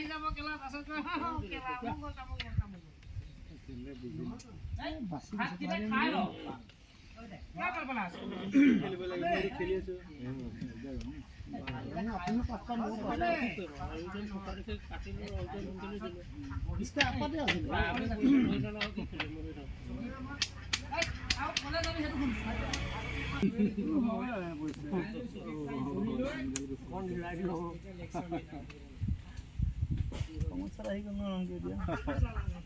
আহি যাব কেলা তাৰপিছত কেলা মংগল তামংগল ভাত কিটা খাই ল क्या कर बना खेलबे লাগে মই খেলি আছো আপুনি পাঁচটা লোক আছে ওজন ফটাকে কাটিলো ওজন ওজন দিলো ইসকা আপদে আছে আমি ওজন নাও কি খেলে মই এই আও কোনে যাবি হেতু কোন লাগি লো সমস্যা আহি গল না